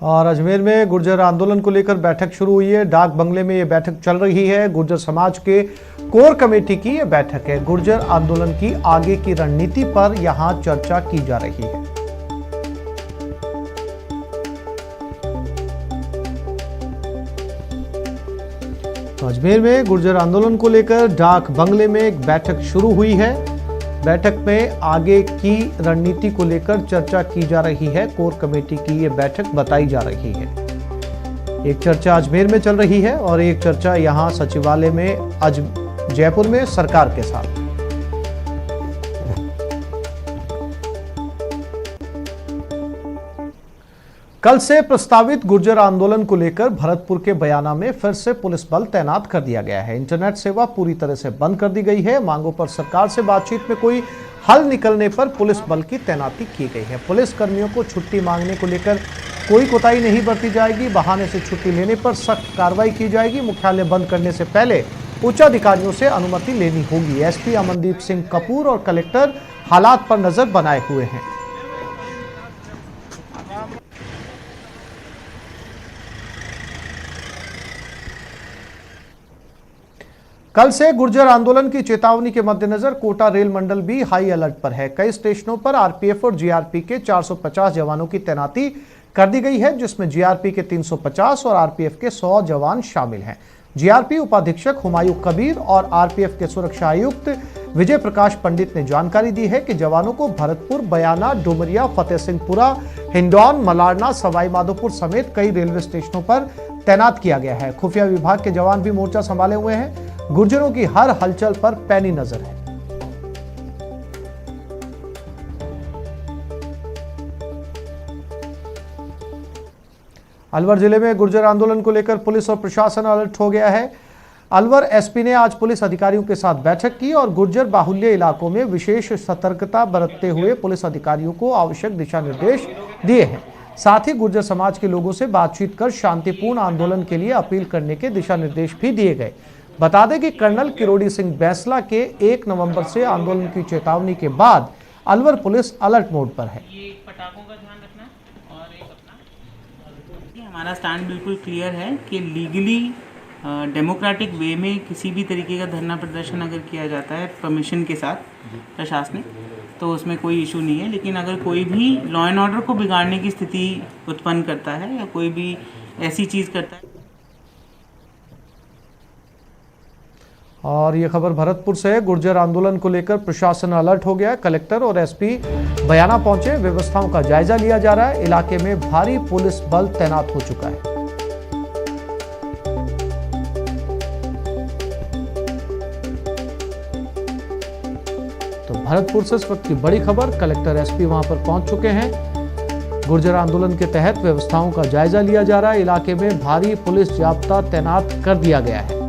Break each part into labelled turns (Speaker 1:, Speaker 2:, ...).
Speaker 1: और अजमेर में गुर्जर आंदोलन को लेकर बैठक शुरू हुई है। डाक बंगले में ये बैठक चल रही है। गुर्जर समाज के कोर कमेटी की ये बैठक है। गुर्जर आंदोलन की आगे की रणनीति पर यहां चर्चा की जा रही है। तो अजमेर में गुर्जर आंदोलन को लेकर डाक बंगले में एक बैठक शुरू हुई है। बैठक में आगे की रणनीति को लेकर चर्चा की जा रही है। कोर कमेटी की ये बैठक बताई जा रही है। एक चर्चा अजमेर में चल रही है और एक चर्चा यहां सचिवालय में जयपुर में सरकार के साथ। कल से प्रस्तावित गुर्जर आंदोलन को लेकर भरतपुर के बयाना में फिर से पुलिस बल तैनात कर दिया गया है। इंटरनेट सेवा पूरी तरह से बंद कर दी गई है। मांगों पर सरकार से बातचीत में कोई हल निकलने पर पुलिस बल की तैनाती की गई है। पुलिस कर्मियों को छुट्टी मांगने को लेकर कोई कोताही नहीं बरती जाएगी। बहाने से छुट्टी लेने पर सख्त कार्रवाई की जाएगी। मुख्यालय बंद करने से पहले उच्च अधिकारियों से अनुमति लेनी होगी। एसपी अमनदीप सिंह कपूर और कलेक्टर हालात पर नजर बनाए हुए हैं। कल से गुर्जर आंदोलन की चेतावनी के मद्देनजर कोटा रेल मंडल भी हाई अलर्ट पर है। कई स्टेशनों पर आरपीएफ और जीआरपी के 450 जवानों की तैनाती कर दी गई है, जिसमें जीआरपी के 350 और आरपीएफ के 100 जवान शामिल हैं। जीआरपी उपाधीक्षक हुमायूं कबीर और आरपीएफ के सुरक्षा आयुक्त विजय प्रकाश पंडित ने जानकारी दी है कि जवानों को भरतपुर, बयाना, डुमरिया, फतेहसिंहपुरा, हिंडौन, मलारना, सवाई माधोपुर समेत कई रेलवे स्टेशनों पर तैनात किया गया है। खुफिया विभाग के जवान भी मोर्चा संभाले हुए हैं। गुर्जरों की हर हलचल पर पैनी नजर है। अलवर जिले में गुर्जर आंदोलन को लेकर पुलिस और प्रशासन अलर्ट हो गया है। अलवर एसपी ने आज पुलिस अधिकारियों के साथ बैठक की और गुर्जर बाहुल्य इलाकों में विशेष सतर्कता बरतते हुए पुलिस अधिकारियों को आवश्यक दिशा निर्देश दिए हैं। साथ ही गुर्जर समाज के लोगों से बातचीत कर शांतिपूर्ण आंदोलन के लिए अपील करने के दिशा निर्देश भी दिए गए। बता दें कि कर्नल किरोड़ी सिंह बैंसला के 1 नवंबर से आंदोलन की चेतावनी के बाद अलवर पुलिस अलर्ट मोड पर है।
Speaker 2: पटाखों का ध्यान रखना और एक अपना हमारा स्टैंड बिल्कुल क्लियर है कि लीगली डेमोक्रेटिक वे में किसी भी तरीके का धरना प्रदर्शन अगर किया जाता है परमिशन के साथ प्रशासनिक, तो उसमें कोई इशू नहीं है। लेकिन अगर कोई भी लॉ एंड ऑर्डर को बिगाड़ने की स्थिति उत्पन्न करता है या कोई भी ऐसी चीज़ करता है।
Speaker 1: और ये खबर भरतपुर से है। गुर्जर आंदोलन को लेकर प्रशासन अलर्ट हो गया। कलेक्टर और एसपी बयाना पहुंचे। व्यवस्थाओं का जायजा लिया जा रहा है। इलाके में भारी पुलिस बल तैनात हो चुका है। तो भरतपुर से इस वक्त की बड़ी खबर। कलेक्टर एसपी वहां पर पहुंच चुके हैं। गुर्जर आंदोलन के तहत व्यवस्थाओं का जायजा लिया जा रहा है। इलाके में भारी पुलिस जाब्ता तैनात कर दिया गया है।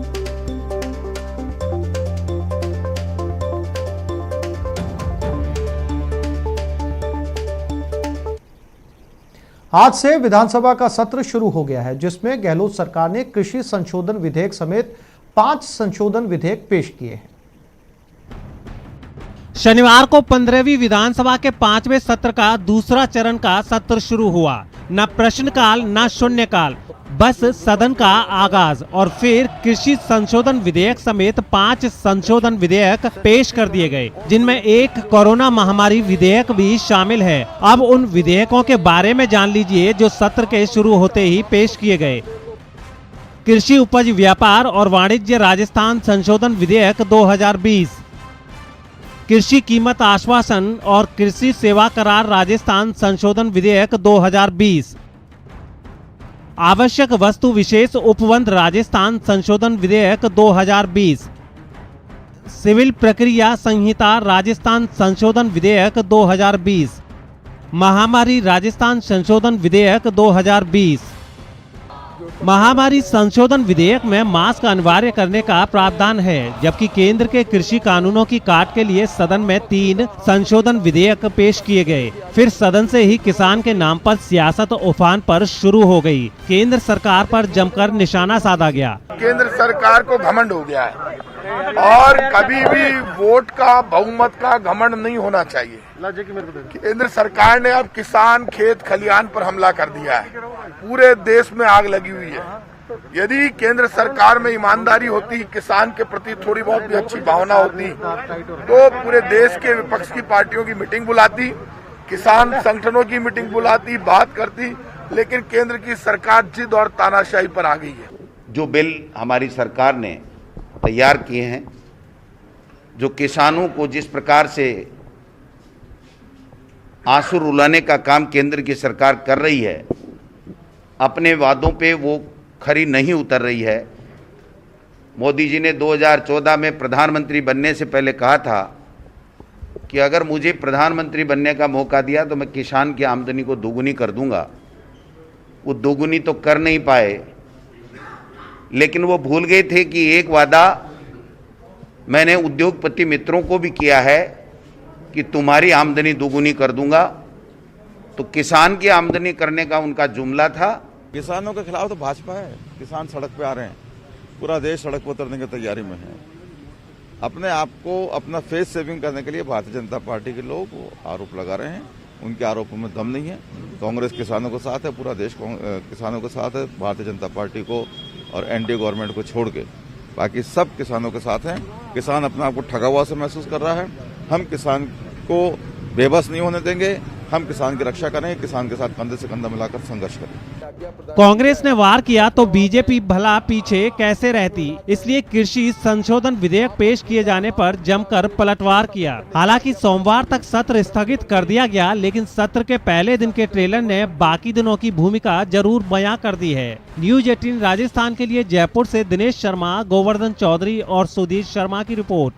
Speaker 1: आज से विधानसभा का सत्र शुरू हो गया है, जिसमें गहलोत सरकार ने कृषि संशोधन विधेयक समेत 5 संशोधन विधेयक पेश किए हैं।
Speaker 3: शनिवार को 15वीं विधानसभा के 5वें सत्र का दूसरा चरण का सत्र शुरू हुआ। न प्रश्नकाल न शून्यकाल, बस सदन का आगाज और फिर कृषि संशोधन विधेयक समेत 5 संशोधन विधेयक पेश कर दिए गए, जिनमें एक कोरोना महामारी विधेयक भी शामिल है। अब उन विधेयकों के बारे में जान लीजिए जो सत्र के शुरू होते ही पेश किए गए। कृषि उपज व्यापार और वाणिज्य राजस्थान संशोधन विधेयक 2020, कृषि कीमत आश्वासन और कृषि सेवा करार राजस्थान संशोधन विधेयक 2020, आवश्यक वस्तु विशेष उपबंध राजस्थान संशोधन विधेयक 2020, सिविल प्रक्रिया संहिता राजस्थान संशोधन विधेयक 2020, महामारी राजस्थान संशोधन विधेयक 2020। महामारी संशोधन विधेयक में मास्क अनिवार्य करने का प्रावधान है, जबकि केंद्र के कृषि कानूनों की काट के लिए सदन में 3 संशोधन विधेयक पेश किए गए। फिर सदन से ही किसान के नाम पर सियासत उफान पर शुरू हो गई। केंद्र सरकार पर जमकर निशाना साधा गया।
Speaker 4: केंद्र सरकार को घमंड हो गया है और कभी भी वोट का बहुमत का घमंड नहीं होना चाहिए। केंद्र सरकार ने अब किसान खेत खलिहान पर हमला कर दिया है, पूरे देश में आग लगी हुई है। यदि केंद्र सरकार में ईमानदारी होती, किसान के प्रति थोड़ी बहुत भी अच्छी भावना होती, तो पूरे देश के विपक्ष की पार्टियों की मीटिंग बुलाती, किसान संगठनों की मीटिंग बुलाती, बात करती, लेकिन केंद्र की सरकार जिद और तानाशाही पर आ गई है।
Speaker 5: जो बिल हमारी सरकार ने तैयार किए हैं, जो किसानों को जिस प्रकार से आंसू रुलाने का काम केंद्र की सरकार कर रही है, अपने वादों पे वो खरी नहीं उतर रही है। मोदी जी ने 2014 में प्रधानमंत्री बनने से पहले कहा था कि अगर मुझे प्रधानमंत्री बनने का मौका दिया तो मैं किसान की आमदनी को दोगुनी कर दूंगा। वो दोगुनी तो कर नहीं पाए, लेकिन वो भूल गए थे कि एक वादा मैंने उद्योगपति मित्रों को भी किया है कि तुम्हारी आमदनी दोगुनी कर दूंगा। तो किसान की आमदनी करने का उनका जुमला था।
Speaker 6: किसानों के खिलाफ तो भाजपा है। किसान सड़क पे आ रहे हैं, पूरा देश सड़क पर उतरने की तैयारी में है। अपने आप को अपना फेस सेविंग करने के लिए भारतीय जनता पार्टी के लोग आरोप लगा रहे हैं। उनके आरोपों में दम नहीं है। कांग्रेस किसानों के साथ है, पूरा देश किसानों के साथ है। भारतीय जनता पार्टी को और एनडीए गवर्नमेंट को छोड़ के बाकी सब किसानों के साथ हैं। किसान अपने आप को ठगा हुआ से महसूस कर रहा है। हम किसान को बेबस नहीं होने देंगे। हम किसान की रक्षा करें, किसान के साथ कंधे से कंधा मिलाकर संघर्ष करें।
Speaker 3: कांग्रेस ने वार किया तो बीजेपी भला पीछे कैसे रहती, इसलिए कृषि संशोधन विधेयक पेश किए जाने पर जमकर पलटवार किया। हालांकि सोमवार तक सत्र स्थगित कर दिया गया, लेकिन सत्र के पहले दिन के ट्रेलर ने बाकी दिनों की भूमिका जरूर बयां कर दी है। न्यूज 18 राजस्थान के लिए जयपुर से दिनेश शर्मा, गोवर्धन चौधरी और सुधीर शर्मा की रिपोर्ट।